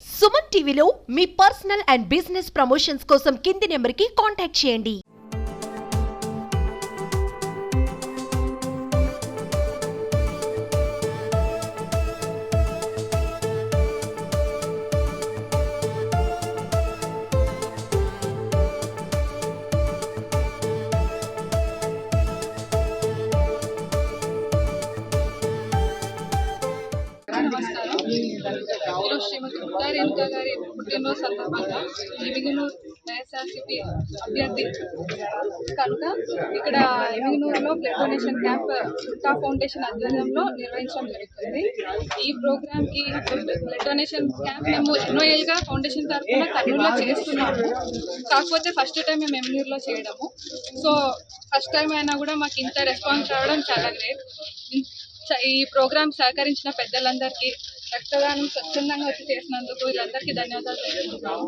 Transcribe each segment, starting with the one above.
సుమన్ టీవీలో మీ personal and business promotions కోసం కింది నెంబర్కి కాంటాక్ట్ చేయండి. నమస్కారం. ఈరోజు శ్రీమతి గుట్టా రేణుకా గారి పుట్టినరోజు సందర్భంగా ఎమిగనూరు వైఎస్ఆర్సీపీ అభ్యర్థి కనుక ఇక్కడ ఎమిగనూరులో బ్లడ్ డొనేషన్ క్యాంప్ గుట్టా ఫౌండేషన్ ఆధ్వర్యంలో నిర్వహించడం జరుగుతుంది. ఈ ప్రోగ్రామ్కి బ్లడ్ డొనేషన్ క్యాంప్ మేము ఎన్నో ఏళ్ళుగా ఫౌండేషన్ తరఫున కర్నూలులో చేస్తున్నాము. కాకపోతే ఫస్ట్ టైం మేము ఎమిగనూరులో చేయడము. సో ఫస్ట్ టైం అయినా కూడా మాకు ఇంత రెస్పాన్స్ రావడం చాలా గ్రేట్. ఈ ప్రోగ్రామ్ సహకరించిన పెద్దలందరికీ, రక్తదానం స్వచ్ఛందంగా వచ్చి చేసినందుకు వీళ్ళందరికీ ధన్యవాదాలు తెలుపుతున్నాము.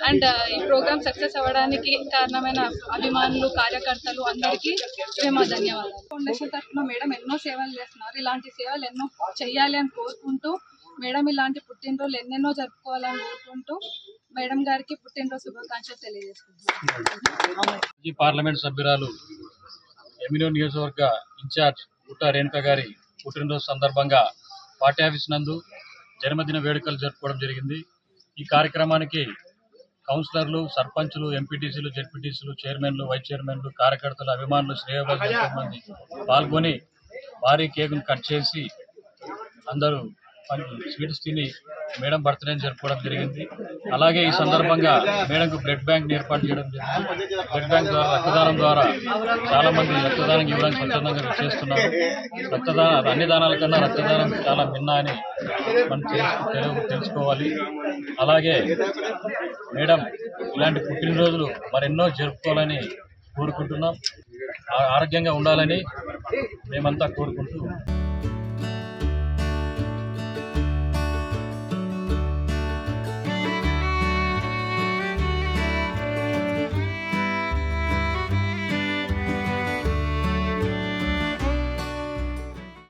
అండ్ ఈ ప్రోగ్రామ్ సక్సెస్ అవ్వడానికి కారణమైన అభిమానులు, కార్యకర్తలు అందరికీ మేము ధన్యవాదాలు. ఫౌండేషన్ తరఫున మేడం ఎన్నో సేవలు చేస్తున్నారు. ఇలాంటి సేవలు ఎన్నో చెయ్యాలి అని కోరుకుంటూ, మేడం ఇలాంటి పుట్టినరోజులు ఎన్నెన్నో జరుపుకోవాలని కోరుకుంటూ మేడం గారికి పుట్టినరోజు శుభాకాంక్షలు తెలియజేసుకుంటున్నాను. ఈ పార్లమెంట్ సభ్యురాలు ఎమిగనూరు నియోజకవర్గ ఇన్ఛార్జ్ గుట్టా రేణుకా గారి పుట్టినరోజు సందర్భంగా పార్టీ ఆఫీస్ నందు జన్మదిన వేడుకలు జరుపుకోవడం జరిగింది. ఈ కార్యక్రమానికి కౌన్సిలర్లు, సర్పంచులు, ఎంపీటీసీలు, జెడ్పీటీసీలు, చైర్మన్లు, వైస్ చైర్మన్లు, కార్యకర్తలు, అభిమానులు, శ్రేయోభిలాషులు మంది పాల్గొని భారీ కేకును కట్ చేసి అందరూ స్వీట్స్ తిని మేడం బర్త్డేని జరుపుకోవడం జరిగింది. అలాగే ఈ సందర్భంగా మేడంకు బ్లడ్ బ్యాంక్ ఏర్పాటు చేయడం జరిగింది. బ్లడ్ బ్యాంక్ ద్వారా రక్తదానం ద్వారా చాలా మంది రక్తదానం ఇవ్వడానికి స్వచ్ఛందంగా చేస్తున్నారు. రక్తదానం అన్ని దానాల కన్నా రక్తదానం చాలా భిన్న అని మనం తెలుసుకోవాలి. అలాగే మేడం ఇలాంటి పుట్టినరోజులు మరెన్నో జరుపుకోవాలని కోరుకుంటున్నాం. ఆరోగ్యంగా ఉండాలని మేమంతా కోరుకుంటూ